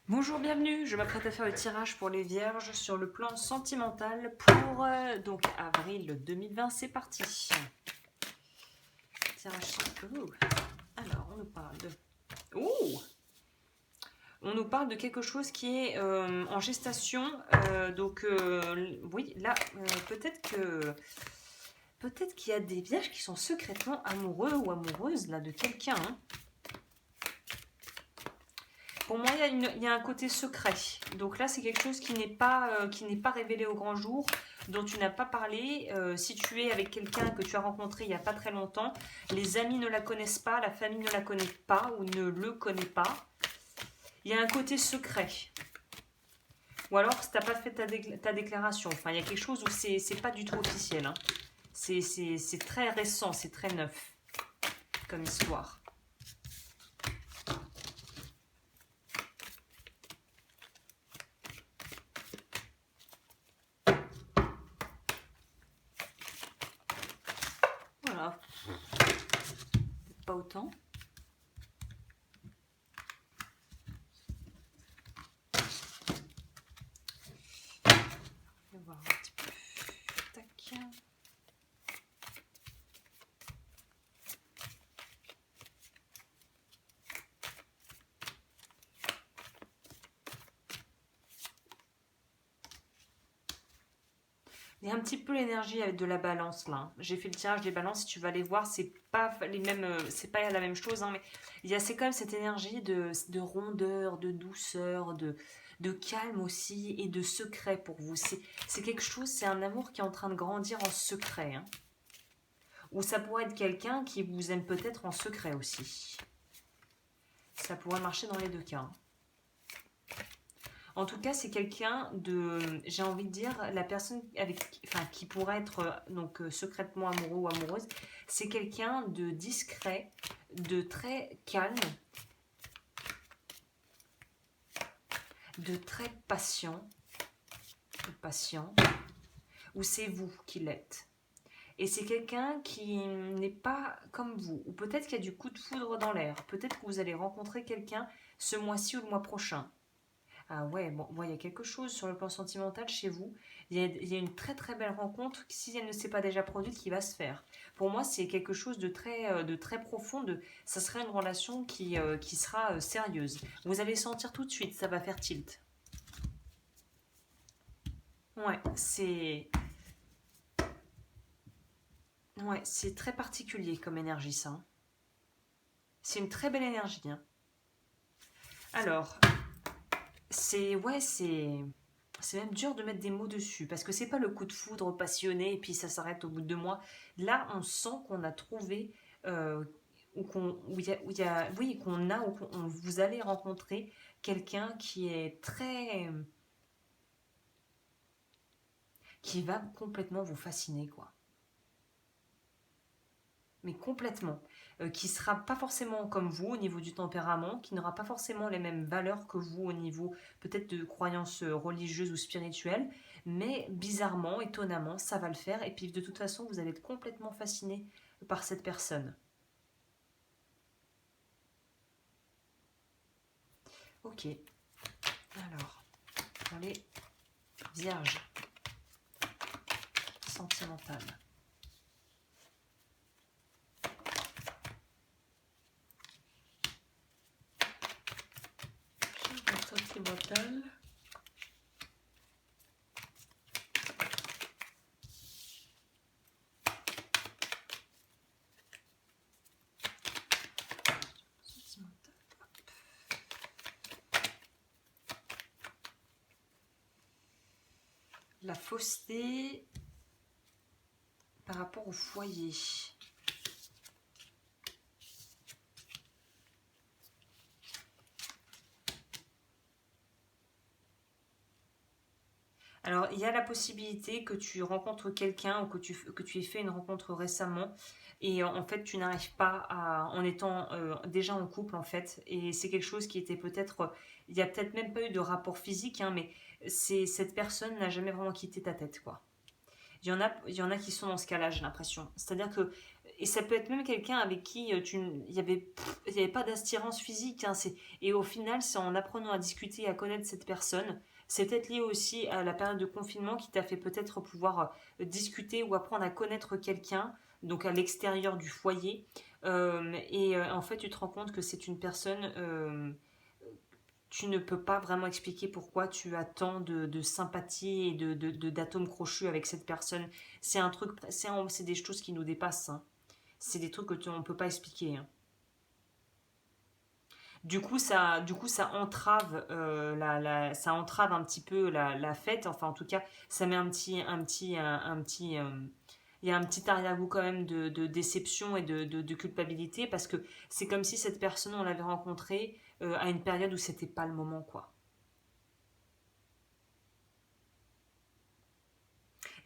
Bonjour, bienvenue. Je m'apprête à faire le tirage pour les vierges sur le plan sentimental pour donc avril 2020. C'est parti. Tirage. Ouh. Alors, on nous parle de. Ouh. On nous parle de quelque chose qui est en gestation. Oui, là, peut-être qu'il y a des vierges qui sont secrètement amoureux ou amoureuses là de quelqu'un, hein. Pour moi, il y a un côté secret. Donc là, c'est quelque chose qui n'est pas révélé au grand jour, dont tu n'as pas parlé. Si tu es avec quelqu'un que tu as rencontré il n'y a pas très longtemps, les amis ne la connaissent pas, la famille ne la connaît pas ou ne le connaît pas. Il y a un côté secret. Ou alors, si tu n'as pas fait ta déclaration. Enfin, il y a quelque chose où c'est pas du tout officiel, hein. C'est très récent, c'est très neuf comme histoire. Voilà, pas autant. On va voir un petit peu. Tac. Il y a un petit peu l'énergie avec de la balance là. J'ai fait le tirage des balances, si tu vas les voir, c'est pas les mêmes, c'est pas la même chose, hein, mais c'est quand même cette énergie de rondeur, de douceur, de calme aussi et de secret pour vous. C'est quelque chose, c'est un amour qui est en train de grandir en secret, hein. Ou ça pourrait être quelqu'un qui vous aime peut-être en secret aussi. Ça pourrait marcher dans les deux cas, hein. En tout cas, c'est quelqu'un de, j'ai envie de dire, la personne avec, enfin, qui pourrait être secrètement amoureux ou amoureuse, c'est quelqu'un de discret, de très calme, de très patient, ou c'est vous qui l'êtes. Et c'est quelqu'un qui n'est pas comme vous, ou peut-être qu'il y a du coup de foudre dans l'air, peut-être que vous allez rencontrer quelqu'un ce mois-ci ou le mois prochain. Ah ouais, bon, il y a quelque chose sur le plan sentimental chez vous. Il y a une très très belle rencontre, si elle ne s'est pas déjà produite, qui va se faire. Pour moi, c'est quelque chose de très profond. Ça serait une relation qui sera sérieuse. Vous allez sentir tout de suite, ça va faire tilt. Ouais, c'est très particulier comme énergie, ça, hein. C'est une très belle énergie, hein. Alors, c'est même dur de mettre des mots dessus parce que c'est pas le coup de foudre passionné et puis ça s'arrête au bout de 2 mois. Là, on sent qu'on a trouvé ou qu'on où il y a oui qu'on a ou vous allez rencontrer quelqu'un qui va complètement vous fasciner, quoi. Mais complètement, qui sera pas forcément comme vous au niveau du tempérament, qui n'aura pas forcément les mêmes valeurs que vous au niveau peut-être de croyances religieuses ou spirituelles, mais bizarrement, étonnamment, ça va le faire, et puis de toute façon, vous allez être complètement fasciné par cette personne. Ok, alors, pour les vierges sentimentales. Sentimentales. La fausseté par rapport au foyer. Alors, il y a la possibilité que tu rencontres quelqu'un ou que tu aies fait une rencontre récemment et en fait, tu n'arrives pas en étant déjà en couple en fait. Et c'est quelque chose qui était il y a peut-être même pas eu de rapport physique, hein, mais cette personne n'a jamais vraiment quitté ta tête, quoi. Il y en a qui sont dans ce cas-là, j'ai l'impression. C'est-à-dire que et ça peut être même quelqu'un avec qui il y avait pas d'attirance physique. Hein, et au final, c'est en apprenant à discuter et à connaître cette personne. C'est peut-être lié aussi à la période de confinement qui t'a fait peut-être pouvoir discuter ou apprendre à connaître quelqu'un, donc à l'extérieur du foyer. En fait, tu te rends compte que c'est une personne, tu ne peux pas vraiment expliquer pourquoi tu as tant de sympathie et d'atomes crochus avec cette personne. C'est un truc, c'est des choses qui nous dépassent. Hein. C'est des trucs on ne peut pas expliquer. Hein. Du coup, ça entrave, ça entrave un petit peu la fête. Enfin, en tout cas, ça met il y a un petit arrière-goût quand même de déception et de culpabilité parce que c'est comme si cette personne, on l'avait rencontrée à une période où c'était pas le moment, quoi.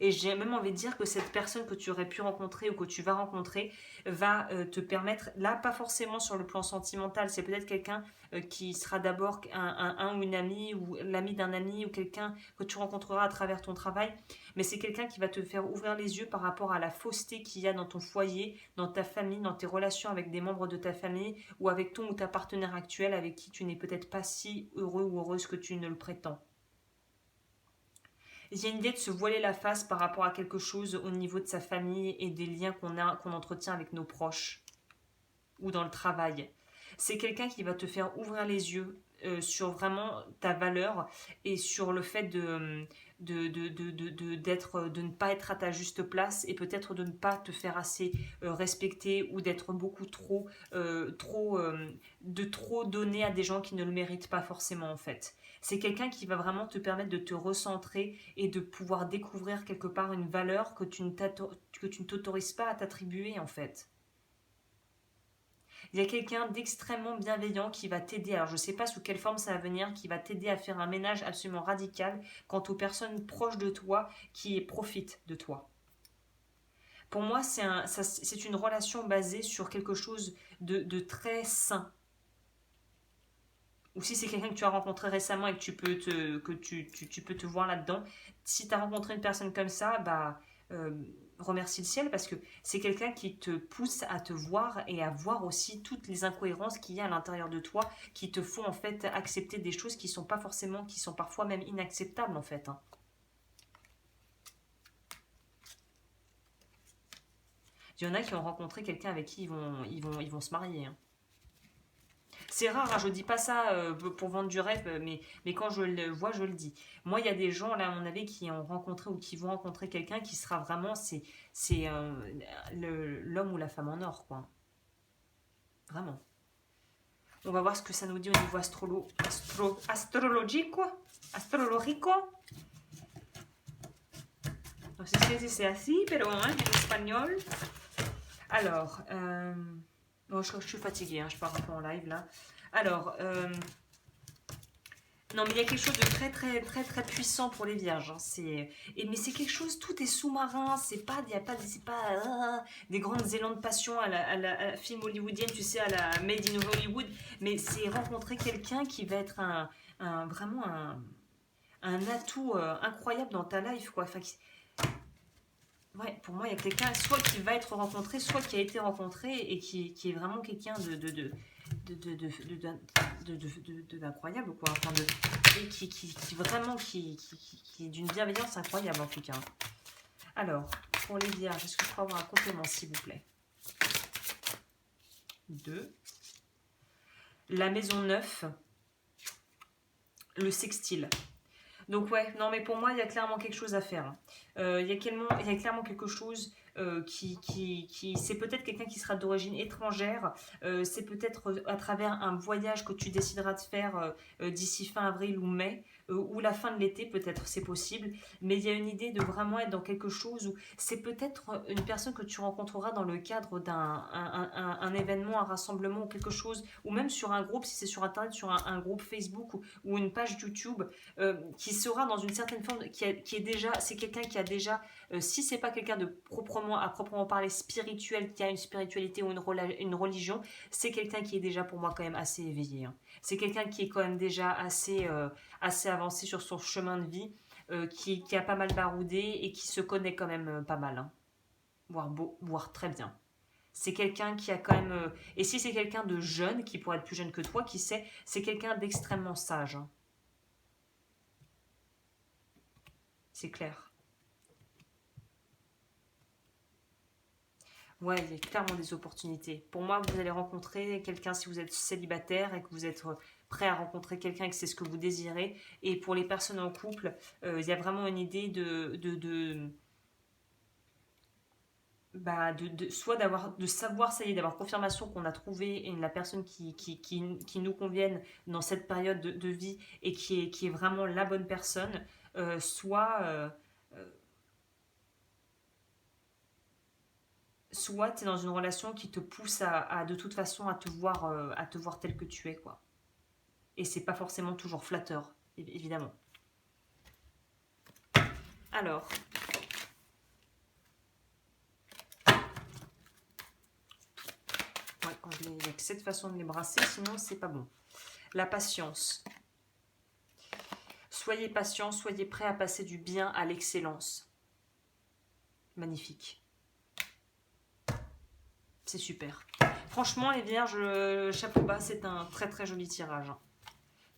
Et j'ai même envie de dire que cette personne que tu aurais pu rencontrer ou que tu vas rencontrer va te permettre, là pas forcément sur le plan sentimental, c'est peut-être quelqu'un qui sera d'abord un ou une amie ou l'ami d'un ami ou quelqu'un que tu rencontreras à travers ton travail, mais c'est quelqu'un qui va te faire ouvrir les yeux par rapport à la fausseté qu'il y a dans ton foyer, dans ta famille, dans tes relations avec des membres de ta famille ou avec ton ou ta partenaire actuelle avec qui tu n'es peut-être pas si heureux ou heureuse que tu ne le prétends. Il y a une idée de se voiler la face par rapport à quelque chose au niveau de sa famille et des liens qu'on entretient avec nos proches ou dans le travail. C'est quelqu'un qui va te faire ouvrir les yeux sur vraiment ta valeur et sur le fait de ne pas être à ta juste place et peut-être de ne pas te faire assez respecter ou d'être beaucoup de trop donner à des gens qui ne le méritent pas forcément en fait. C'est quelqu'un qui va vraiment te permettre de te recentrer et de pouvoir découvrir quelque part une valeur que tu ne t'autorises pas à t'attribuer en fait. Il y a quelqu'un d'extrêmement bienveillant qui va t'aider, alors je ne sais pas sous quelle forme ça va venir, qui va t'aider à faire un ménage absolument radical quant aux personnes proches de toi qui profitent de toi. Pour moi, c'est une relation basée sur quelque chose de très sain. Ou si c'est quelqu'un que tu as rencontré récemment et que tu peux te voir là-dedans, si tu as rencontré une personne comme ça, bah, remercie le ciel parce que c'est quelqu'un qui te pousse à te voir et à voir aussi toutes les incohérences qu'il y a à l'intérieur de toi qui te font en fait accepter des choses qui sont pas forcément, qui sont parfois même inacceptables en fait. Hein. Il y en a qui ont rencontré quelqu'un avec qui ils vont se marier. Hein. C'est rare, hein, je dis pas ça pour vendre du rêve, mais quand je le vois, je le dis. Moi, il y a des gens, là, à mon avis, qui ont rencontré ou qui vont rencontrer quelqu'un qui sera vraiment, c'est l'homme ou la femme en or, quoi. Vraiment. On va voir ce que ça nous dit au niveau astrologico. Astrologico. No sé si c'est así, pero en espagnol. Alors, bon, je suis fatiguée, hein, je pars un peu en live là. Alors, non, mais il y a quelque chose de très très très très puissant pour les vierges. Hein. Mais c'est quelque chose, tout est sous-marin. C'est pas des grandes élans de passion à la film hollywoodienne, tu sais, à la Made in Hollywood. Mais c'est rencontrer quelqu'un qui va être vraiment un atout incroyable dans ta life, quoi. Enfin, ouais, pour moi, il y a quelqu'un, soit qui va être rencontré, soit qui a été rencontré et qui est vraiment quelqu'un d'incroyable, quoi. Enfin, et qui vraiment, qui est d'une bienveillance incroyable, en tout cas. Alors, pour les vierges, est-ce que je peux avoir un complément, s'il vous plaît? 2. La maison 9. Le sextile. Donc ouais, non mais pour moi, il y a clairement quelque chose à faire. Il y a clairement quelque chose c'est peut-être quelqu'un qui sera d'origine étrangère, c'est peut-être à travers un voyage que tu décideras de faire d'ici fin avril ou mai, ou la fin de l'été peut-être, c'est possible, mais il y a une idée de vraiment être dans quelque chose où c'est peut-être une personne que tu rencontreras dans le cadre d'un événement, un rassemblement ou quelque chose, ou même sur un groupe, si c'est sur internet, sur un groupe Facebook ou une page YouTube, qui sera dans une certaine forme, qui est déjà, c'est quelqu'un qui a déjà, si c'est pas quelqu'un de à proprement parler spirituel, qui a une spiritualité ou une religion, c'est quelqu'un qui est déjà pour moi quand même assez éveillé. Hein. C'est quelqu'un qui est quand même déjà assez avancé sur son chemin de vie, qui a pas mal baroudé et qui se connaît quand même pas mal. Hein. Voire très bien. C'est quelqu'un qui a quand même... et si c'est quelqu'un de jeune, qui pourrait être plus jeune que toi, qui sait, c'est quelqu'un d'extrêmement sage. Hein. C'est clair. Ouais, il y a clairement des opportunités. Pour moi, vous allez rencontrer quelqu'un si vous êtes célibataire et que vous êtes prêt à rencontrer quelqu'un et que c'est ce que vous désirez. Et pour les personnes en couple, il y a vraiment une idée soit de savoir, ça y est, d'avoir confirmation qu'on a trouvé la personne qui nous convienne dans cette période de vie et qui est vraiment la bonne personne, soit tu es dans une relation qui te pousse de toute façon à te voir tel que tu es, quoi. Et c'est pas forcément toujours flatteur, évidemment. Alors, ouais, quand il y a que cette façon de les brasser, sinon c'est pas bon. La patience. Soyez patient, soyez prêt à passer du bien à l'excellence. Magnifique. C'est super. Franchement, les vierges, chapeau bas, c'est un très très joli tirage.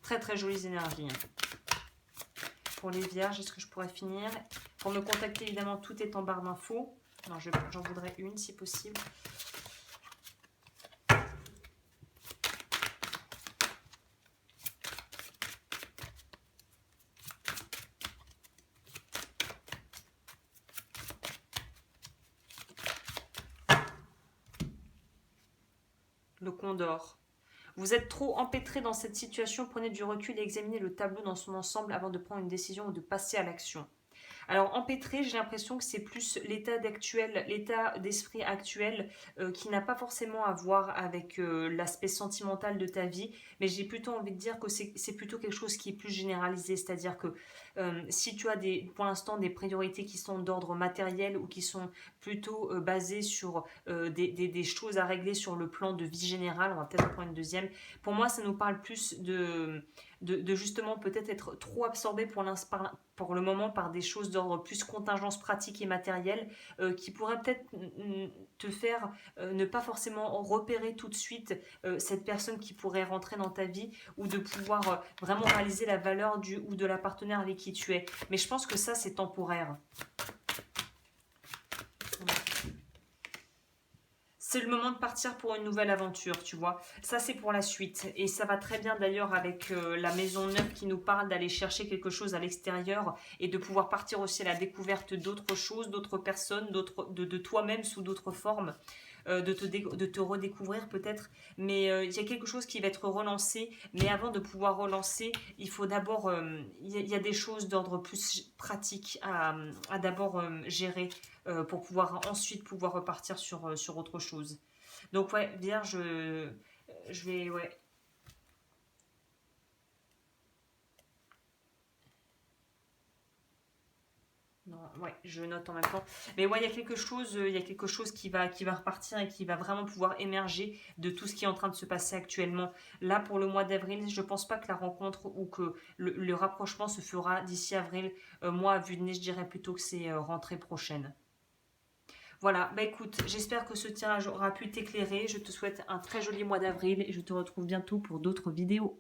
Très très jolies énergies. Pour les vierges, est-ce que je pourrais finir? Pour me contacter, évidemment, tout est en barre d'infos. Non, j'en voudrais une si possible. Le Condor. Vous êtes trop empêtré dans cette situation, prenez du recul et examinez le tableau dans son ensemble avant de prendre une décision ou de passer à l'action. Alors empêtré, j'ai l'impression que c'est plus l'état d'esprit actuel qui n'a pas forcément à voir avec l'aspect sentimental de ta vie, mais j'ai plutôt envie de dire que c'est plutôt quelque chose qui est plus généralisé, c'est-à-dire que si tu as pour l'instant des priorités qui sont d'ordre matériel ou qui sont plutôt basées sur des choses à régler sur le plan de vie générale, on va peut-être en prendre une deuxième, pour moi ça nous parle plus de justement peut-être être trop absorbé pour le moment par des choses d'ordre plus contingence pratique et matérielle qui pourraient peut-être te faire ne pas forcément repérer tout de suite cette personne qui pourrait rentrer dans ta vie ou de pouvoir vraiment réaliser la valeur du ou de la partenaire avec qui tu es. Mais je pense que ça, c'est temporaire. C'est le moment de partir pour une nouvelle aventure, tu vois. Ça, c'est pour la suite. Et ça va très bien d'ailleurs avec la maison neuve qui nous parle d'aller chercher quelque chose à l'extérieur et de pouvoir partir aussi à la découverte d'autres choses, d'autres personnes, de toi-même sous d'autres formes. De te redécouvrir peut-être. Mais il y a quelque chose qui va être relancé. Mais avant de pouvoir relancer, il faut d'abord... Il y a des choses d'ordre plus pratique à d'abord gérer pour pouvoir ensuite pouvoir repartir sur autre chose. Donc ouais, Vierge, je vais... Ouais. Non, ouais, je note en même temps. Mais ouais, il y a quelque chose qui va repartir et qui va vraiment pouvoir émerger de tout ce qui est en train de se passer actuellement. Là, pour le mois d'avril, je pense pas que la rencontre ou que le rapprochement se fera d'ici avril. Moi, à vue de nez, je dirais plutôt que c'est rentrée prochaine. Voilà, bah écoute, j'espère que ce tirage aura pu t'éclairer. Je te souhaite un très joli mois d'avril et je te retrouve bientôt pour d'autres vidéos.